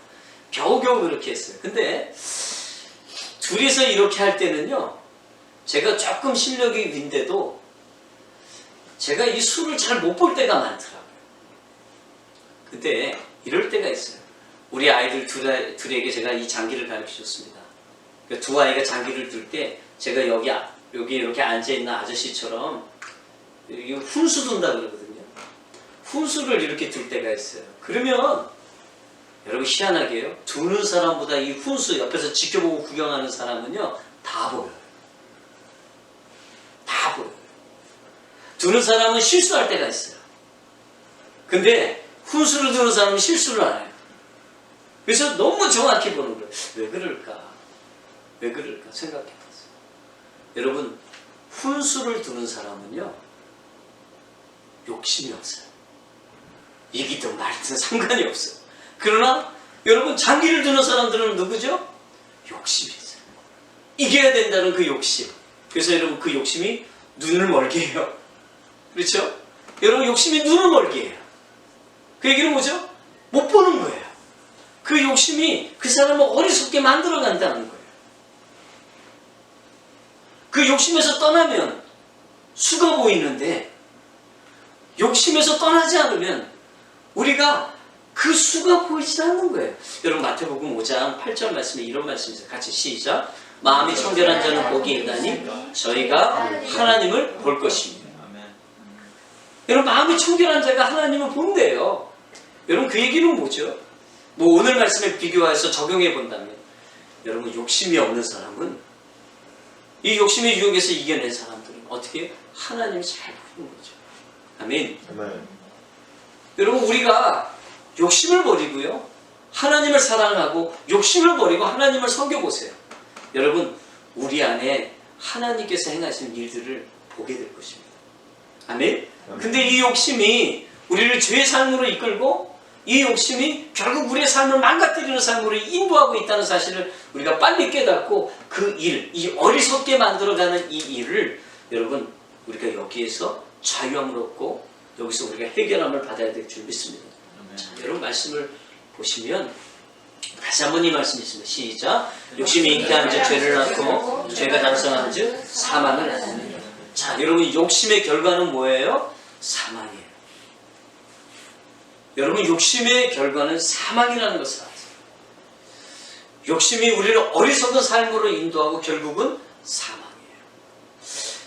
겨우겨우 그렇게 했어요. 근데 둘이서 이렇게 할 때는요 제가 조금 실력이 윈데도 제가 이 수를 잘 못 볼 때가 많더라고요. 근데 이럴 때가 있어요. 우리 아이들 둘에게 제가 이 장기를 가르쳐줬습니다. 두 아이가 장기를 들 때 제가 여기 이렇게 앉아있는 아저씨처럼 훈수 둔다 그러거든요. 훈수를 이렇게 들 때가 있어요. 그러면 여러분 희한하게요. 두는 사람보다 이 훈수 옆에서 지켜보고 구경하는 사람은요 다 보여요. 다 보여요. 두는 사람은 실수할 때가 있어요. 근데 훈수를 두는 사람은 실수를 안 해요. 그래서 너무 정확히 보는 거예요. 왜 그럴까? 왜 그럴까? 생각해봤어요. 여러분 훈수를 두는 사람은요 욕심이 없어요. 이기든 말든 상관이 없어요. 그러나 여러분 장기를 두는 사람들은 누구죠? 욕심이 있어요. 이겨야 된다는 그 욕심. 그래서 여러분 그 욕심이 눈을 멀게 해요. 그렇죠? 여러분 욕심이 눈을 멀게 해요. 그 얘기는 뭐죠? 못 보는 거예요. 그 욕심이 그 사람을 어리석게 만들어 간다는 거예요. 그 욕심에서 떠나면 수가 보이는데 욕심에서 떠나지 않으면 우리가 그 수가 보이지 않는 거예요. 여러분 마태복음 5장 8절 말씀에 이런 말씀이 있어요. 같이 시작. 마음이 청결한 자는 복이 있나니 저희가 하나님을 볼 것입니다. 여러분 마음이 청결한 자가 하나님을 본대요. 여러분 그 얘기는 뭐죠? 뭐 오늘 말씀에 비교해서 적용해 본다면 여러분 욕심이 없는 사람은 이 욕심의 유혹에서 이겨낸 사람들은 어떻게 해요? 하나님이 잘 보는 거죠. 아멘. 여러분 우리가 욕심을 버리고요. 하나님을 사랑하고 욕심을 버리고 하나님을 섬겨보세요. 여러분 우리 안에 하나님께서 행하시는 일들을 보게 될 것입니다. 아멘. 근데 이 욕심이 우리를 죄의 삶으로 이끌고 이 욕심이 결국 우리의 삶을 망가뜨리는 삶으로 인도하고 있다는 사실을 우리가 빨리 깨닫고 그 일, 이 어리석게 만들어가는 이 일을 여러분 우리가 여기에서 자유함을 얻고 여기서 우리가 해결함을 받아야 될 줄 믿습니다. 자, 여러분 말씀을 보시면 다시 한번 이 말씀이 있습니다. 시작. 욕심이 잉태한 즉 죄를 낳고 죄가 장성한 즉 사망을 낳습니다. 자, 여러분 욕심의 결과는 뭐예요? 사망이에요. 여러분 욕심의 결과는 사망이라는 것을 아세요. 욕심이 우리를 어리석은 삶으로 인도하고 결국은 사망이에요.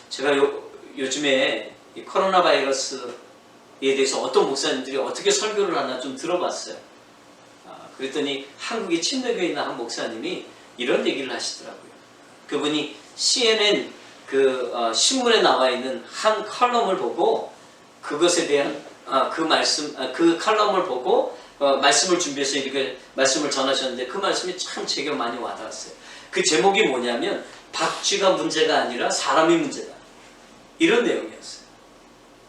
제가 요즘에 이 코로나 바이러스에 대해서 어떤 목사님들이 어떻게 설교를 하나 좀 들어봤어요. 그랬더니 한국의 침례교회 있는 한 목사님이 이런 얘기를 하시더라고요. 그분이 CNN 신문에 나와 있는 한 칼럼을 보고 그것에 대한 그 칼럼을 보고 말씀을 준비해서 이렇게 말씀을 전하셨는데 그 말씀이 참 제게 많이 와닿았어요. 그 제목이 뭐냐면 박쥐가 문제가 아니라 사람이 문제다. 이런 내용이었어요.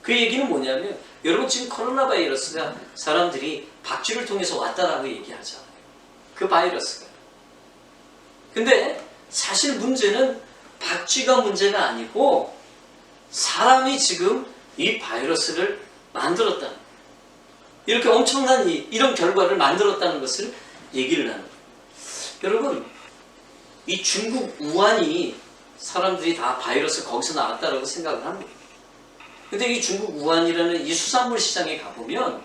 그 얘기는 뭐냐면 여러분 지금 코로나 바이러스가 사람들이 박쥐를 통해서 왔다라고 얘기하잖아요. 그 바이러스가. 근데 사실 문제는 박쥐가 문제가 아니고 사람이 지금 이 바이러스를 만들었다는 거예요. 이렇게 엄청난 이런 결과를 만들었다는 것을 얘기를 하는 거예요. 여러분 이 중국 우한이 사람들이 다 바이러스 거기서 나왔다라고 생각을 합니다. 근데 이 중국 우한이라는 이 수산물 시장에 가보면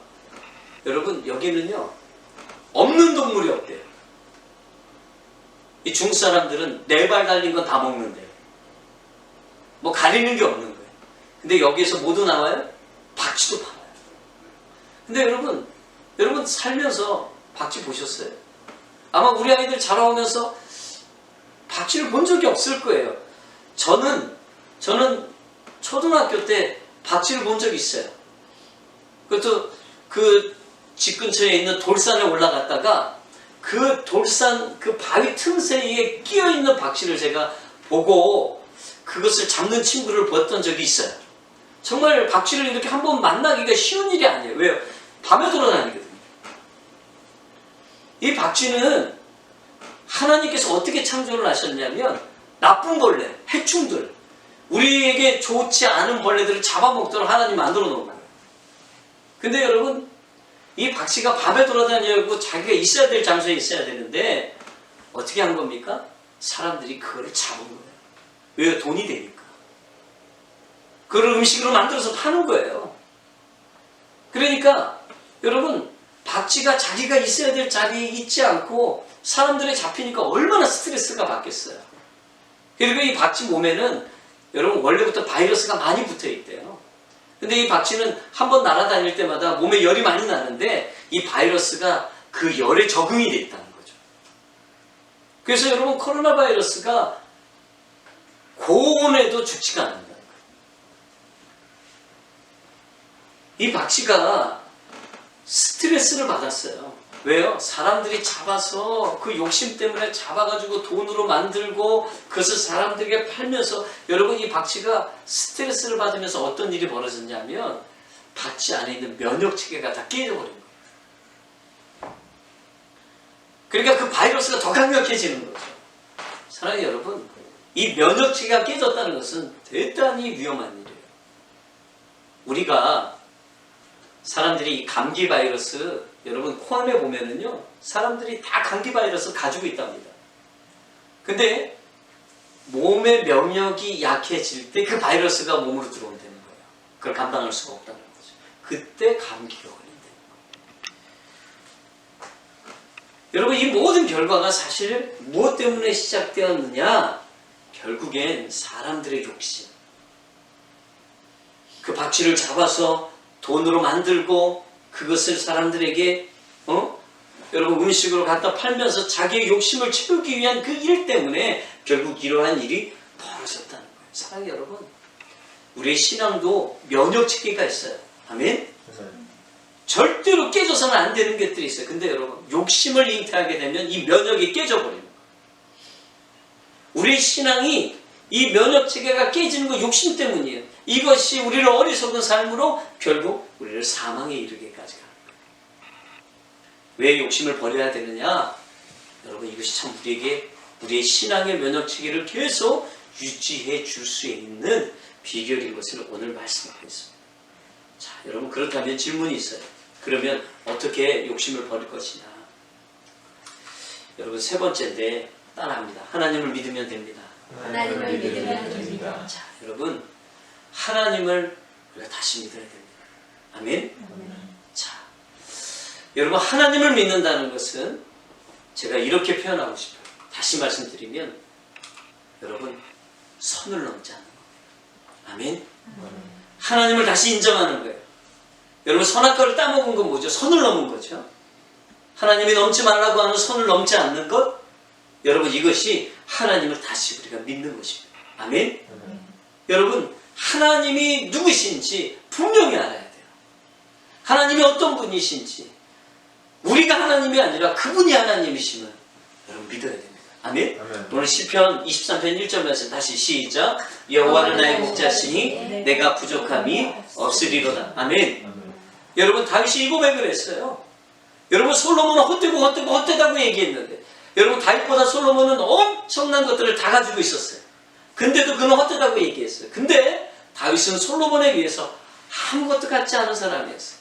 여러분 여기는요 없는 동물이 없대요. 이 중국 사람들은 4발 달린 건 다 먹는데요. 뭐 가리는 게 없는 거예요. 근데 여기에서 뭐도 나와요? 박쥐도 팔아요. 근데 여러분 살면서 박쥐 보셨어요? 아마 우리 아이들 자라오면서 박쥐를 본 적이 없을 거예요. 저는 초등학교 때 박쥐를 본 적이 있어요. 그것도 그 집 근처에 있는 돌산에 올라갔다가 그 돌산 그 바위 틈새에 끼어있는 박쥐를 제가 보고 그것을 잡는 친구를 봤던 적이 있어요. 정말 박쥐를 이렇게 한번 만나기가 쉬운 일이 아니에요. 왜요? 밤에 돌아다니거든요. 이 박쥐는 하나님께서 어떻게 창조를 하셨냐면 나쁜 벌레, 해충들, 우리에게 좋지 않은 벌레들을 잡아먹도록 하나님 만들어 놓은 거예요. 근데 여러분 이 박쥐가 밤에 돌아다니고 자기가 있어야 될 장소에 있어야 되는데 어떻게 한 겁니까? 사람들이 그거를 잡은 거예요. 왜? 돈이 되니까. 그걸 음식으로 만들어서 파는 거예요. 그러니까 여러분 박쥐가 자기가 있어야 될 자리에 있지 않고 사람들에 잡히니까 얼마나 스트레스가 받겠어요. 그리고 이 박쥐 몸에는 여러분 원래부터 바이러스가 많이 붙어 있대요. 근데 이 박쥐는 한번 날아다닐 때마다 몸에 열이 많이 나는데 이 바이러스가 그 열에 적응이 돼 있다는 거죠. 그래서 여러분 코로나 바이러스가 고온에도 죽지가 않는다는 거예요. 이 박쥐가 스트레스를 받았어요. 왜요? 사람들이 잡아서 그 욕심 때문에 잡아가지고 돈으로 만들고 그것을 사람들에게 팔면서 여러분 이 박쥐가 스트레스를 받으면서 어떤 일이 벌어졌냐면 박쥐 안에 있는 면역체계가 다 깨져버린 거예요. 그러니까 그 바이러스가 더 강력해지는 거죠. 사랑하는 여러분, 이 면역체계가 깨졌다는 것은 대단히 위험한 일이에요. 우리가 사람들이 이 감기 바이러스 여러분 코암에 보면은요 사람들이 다 감기 바이러스 가지고 있답니다. 근데 몸의 면역이 약해질 때 그 바이러스가 몸으로 들어온다는 거예요. 그걸 감당할 수가 없다는 거죠. 그때 감기가 걸린다는 거예요. 여러분 이 모든 결과가 사실 무엇 때문에 시작되었느냐? 결국엔 사람들의 욕심. 그 박쥐를 잡아서 돈으로 만들고 그것을 사람들에게 여러분 음식으로 갖다 팔면서 자기의 욕심을 채우기 위한 그 일 때문에 결국 이러한 일이 벌어졌다는 거예요. 사랑하는 여러분, 우리의 신앙도 면역체계가 있어요. 아멘? 절대로 깨져서는 안 되는 것들이 있어요. 근데 여러분 욕심을 잉태하게 되면 이 면역이 깨져버립니다. 우리의 신앙이 이 면역체계가 깨지는 건 욕심 때문이에요. 이것이 우리를 어리석은 삶으로 결국 우리를 사망에 이르게까지 가는 거예요. 왜 욕심을 버려야 되느냐? 여러분 이것이 참 우리의 신앙의 면역체계를 계속 유지해 줄 수 있는 비결인 것을 오늘 말씀하겠습니다. 자, 여러분 그렇다면 질문이 있어요. 그러면 어떻게 욕심을 버릴 것이냐? 여러분 세 번째인데 따라합니다. 하나님을 믿으면 됩니다. 하나님을 믿으면 됩니다. 자, 여러분 하나님을 우리가 다시 믿어야 됩니다. 아멘? 자, 여러분 하나님을 믿는다는 것은 제가 이렇게 표현하고 싶어요. 다시 말씀드리면 여러분 선을 넘지 않는 거예요. 아멘? 하나님을 다시 인정하는 거예요. 여러분 선악과를 따먹은 건 뭐죠? 선을 넘은 거죠. 하나님이 넘지 말라고 하는 선을 넘지 않는 것, 여러분 이것이 하나님을 다시 우리가 믿는 것입니다. 아멘? 여러분 하나님이 누구신지 분명히 알아야 돼요. 하나님이 어떤 분이신지, 우리가 하나님이 아니라 그분이 하나님이심을 여러분 믿어야 됩니다. 아멘? 오늘 시편 23편 1절 말씀 다시 시작. 여호와는 나의 목자시니 내가 부족함이 없으리로다. 아멘. 여러분 다윗이 이 고백을 했어요. 여러분 솔로몬은 헛되다고 얘기했는데, 여러분 다윗보다 솔로몬은 엄청난 것들을 다 가지고 있었어요. 근데도 그는 헛되다고 얘기했어요. 근데 다윗은 솔로몬에 비해서 아무것도 갖지 않은 사람이었어요.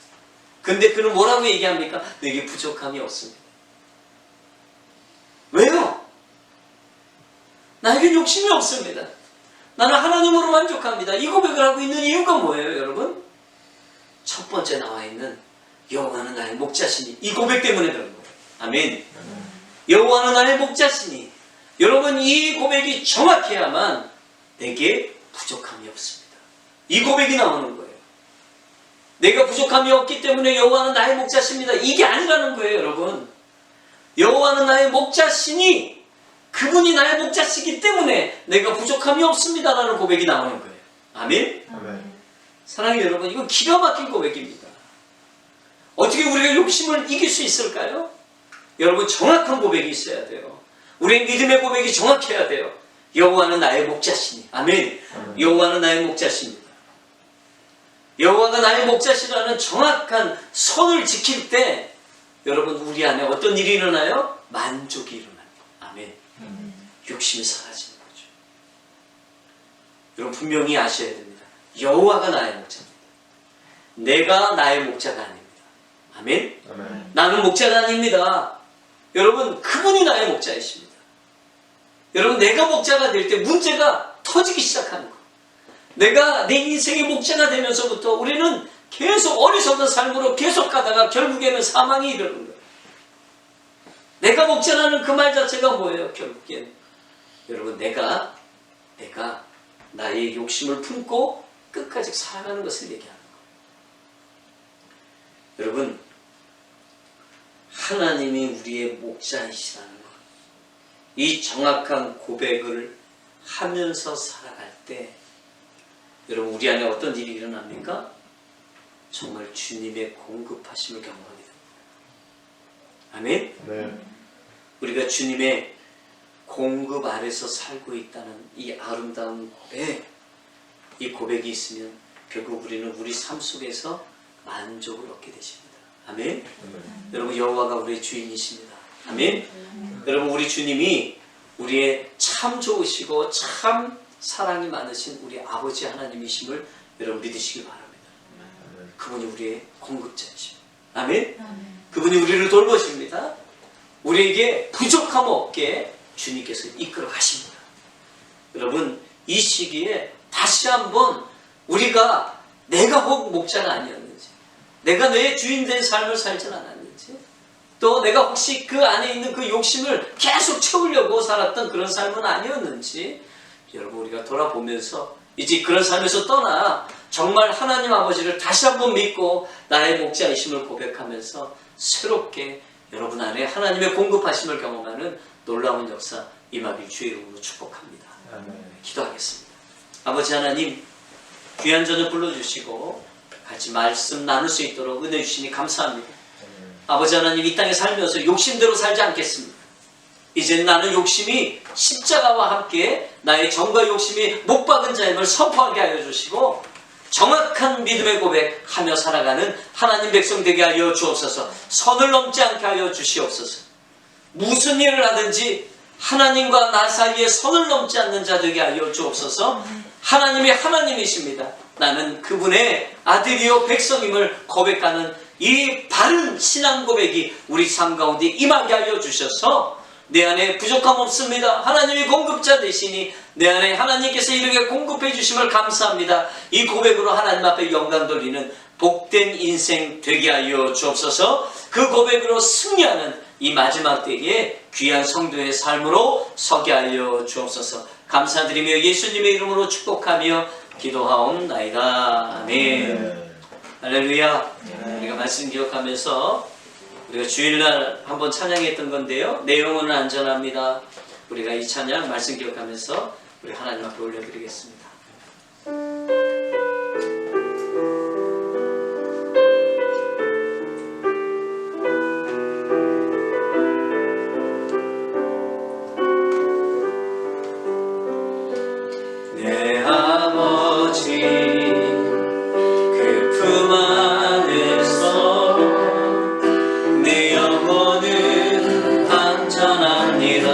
근데 그는 뭐라고 얘기합니까? 내게 부족함이 없습니다. 왜요? 나에겐 욕심이 없습니다. 나는 하나님으로 만족합니다. 이 고백을 하고 있는 이유가 뭐예요, 여러분? 첫 번째 나와 있는 여호와는 나의 목자시니, 이 고백 때문에 그런 거예요. 아멘. 여호와는 나의 목자시니, 여러분 이 고백이 정확해야만 내게 부족함이 없습니다. 이 고백이 나오는 거예요. 내가 부족함이 없기 때문에 여호와는 나의 목자십니다. 이게 아니라는 거예요, 여러분. 여호와는 나의 목자시니, 그분이 나의 목자시기 때문에 내가 부족함이 없습니다라는 고백이 나오는 거예요. 아멘? 아멘. 사랑하는 여러분, 이건 기가 막힌 고백입니다. 어떻게 우리가 욕심을 이길 수 있을까요? 여러분 정확한 고백이 있어야 돼요. 우리의 믿음의 고백이 정확해야 돼요. 여호와는 나의 목자시니. 아멘. 여호와는 나의 목자십니다. 여호와가 나의 목자시라는 정확한 선을 지킬 때 여러분 우리 안에 어떤 일이 일어나요? 만족이 일어나요. 아멘. 욕심이 사라지는 거죠. 여러분 분명히 아셔야 됩니다. 여호와가 나의 목자입니다. 내가 나의 목자가 아닙니다. 아멘. 아멘. 나는 목자가 아닙니다. 여러분 그분이 나의 목자이십니다. 여러분 내가 목자가 될 때 문제가 터지기 시작하는 거예요. 내가 내 인생의 목자가 되면서부터 우리는 계속 어리석은 삶으로 계속 가다가 결국에는 사망에 이르는 거예요. 내가 목자라는 그 말 자체가 뭐예요? 결국엔 여러분 내가 나의 욕심을 품고 끝까지 살아가는 것을 얘기하는 거예요. 여러분 하나님이 우리의 목자이시라는 것, 이 정확한 고백을 하면서 살아갈 때 여러분 우리 안에 어떤 일이 일어납니까? 정말 주님의 공급하심을 경험하게 됩니다. 아멘? 네. 우리가 주님의 공급 아래서 살고 있다는 이 아름다운 고백, 이 고백이 있으면 결국 우리는 우리 삶 속에서 만족을 얻게 되십니다. 아멘? 여러분 여호와가 우리의 주인이십니다. 아멘? 여러분 우리 주님이 우리의 참 좋으시고 참 사랑이 많으신 우리 아버지 하나님이심을 여러분 믿으시기 바랍니다. 그분이 우리의 공급자이십니다. 아멘? 그분이 우리를 돌보십니다. 우리에게 부족함 없게 주님께서 이끌어 가십니다. 여러분, 이 시기에 다시 한번 우리가 내가 혹 목자가 아니었는지, 내가 내 주인 된 삶을 살진 않았는지, 또 내가 혹시 그 안에 있는 그 욕심을 계속 채우려고 살았던 그런 삶은 아니었는지, 여러분 우리가 돌아보면서 이제 그런 삶에서 떠나 정말 하나님 아버지를 다시 한번 믿고 나의 목자이심을 고백하면서 새롭게 여러분 안에 하나님의 공급하심을 경험하는 놀라운 역사 임하길 주의 이름으로 축복합니다. 기도하겠습니다. 아버지 하나님, 귀한 저녁 불러주시고 같이 말씀 나눌 수 있도록 은혜 주시니 감사합니다. 아버지 하나님, 이 땅에 살면서 욕심대로 살지 않겠습니다. 이제 나는 욕심이 십자가와 함께 나의 정과 욕심이 못 박은 자임을 선포하게 하여 주시고 정확한 믿음의 고백하며 살아가는 하나님 백성 되게 하여 주옵소서. 선을 넘지 않게 하여 주시옵소서. 무슨 일을 하든지 하나님과 나 사이에 선을 넘지 않는 자 되게 하여 주옵소서. 하나님이 하나님이십니다. 나는 그분의 아들이요 백성임을 고백하는 이 바른 신앙 고백이 우리 삶 가운데 임하게 하여 주셔서 내 안에 부족함 없습니다. 하나님이 공급자 되시니 내 안에 하나님께서 이렇게 공급해 주심을 감사합니다. 이 고백으로 하나님 앞에 영광 돌리는 복된 인생 되게 하여 주옵소서. 그 고백으로 승리하는 이 마지막 때에 귀한 성도의 삶으로 서게 하여 주옵소서. 감사드리며 예수님의 이름으로 축복하며 기도하옵나이다. 아멘. 할렐루야. 우리가 말씀 기억하면서 우리가 주일날 한번 찬양했던 건데요. 내용은 안전합니다. 우리가 이 찬양 말씀 기억하면서 우리 하나님 앞에 올려드리겠습니다. 내 아버지 그 품 안에서 내 영혼은 안전합니다.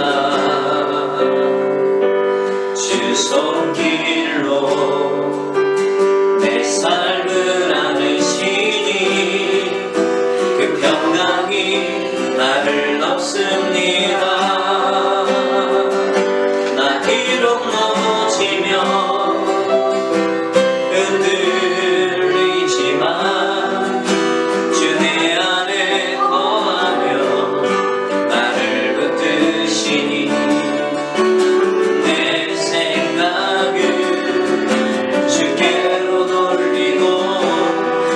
주 손길로 내 삶을 안으시니 그 평강이 나를 넘습니다. 나 비록 넘어지며 흔들리지만 주 내 안에 거하며 나를 붙드시니 내 생각을 주께로 돌리고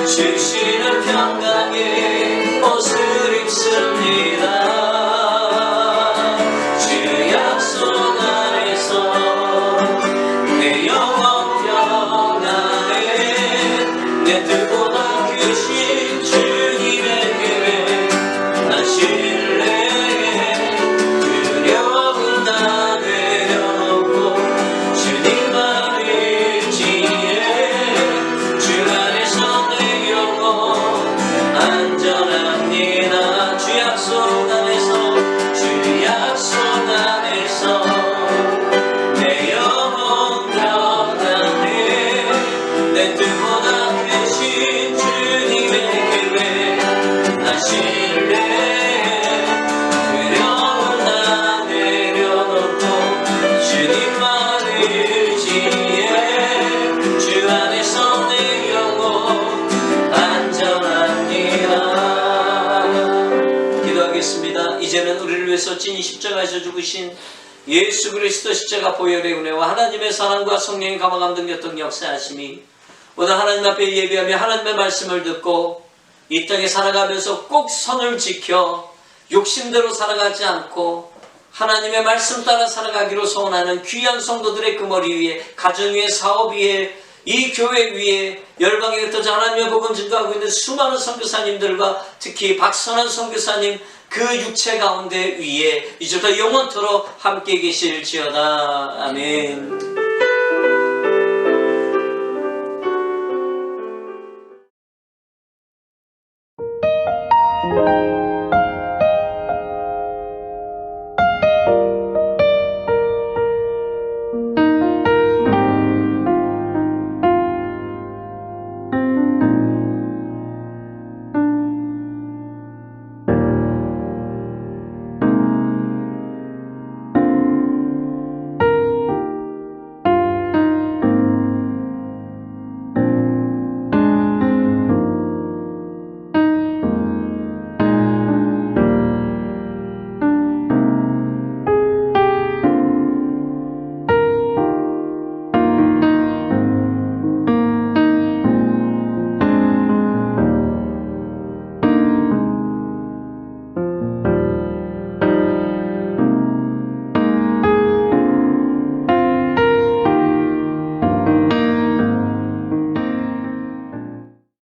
주시는 평강의 옷을 입습니다. 주 약속 안에서 내 영혼 평안에 내 뜻보다 크신 주님의 계획 난 신뢰해. 두려움은 다 내려놓고 주님만 의지해. 주 안에서 내 영혼 안전합니다. 주 약속 안에서 주 약속 안에서 내 영혼 평안해. 내 뜻보다 크신 주님의 계획 난 신뢰해. 두려움은 다 내려놓고 주님만 의지해. 주 안에서 내 영혼 안전합니다. 기도하겠습니다. 이제는 우리를 위해서 찐 십자가에서 죽으신 예수 그리스도 십자가 보혈의 은혜와 하나님의 사랑과 성령의 감화 감동 교통 역사하심이 오늘 하나님 앞에 예배하며 하나님의 말씀을 듣고 이 땅에 살아가면서 꼭 선을 지켜 욕심대로 살아가지 않고 하나님의 말씀 따라 살아가기로 소원하는 귀한 성도들의 그 머리 위에, 가정 위에, 사업 위에, 이 교회 위에 열방에 흩어져 하나님의 복음 증거하고 있는 수많은 선교사님들과 특히 박선한 선교사님 그 육체 가운데 위에 이제부터 영원토록 함께 계실지어다. 아멘.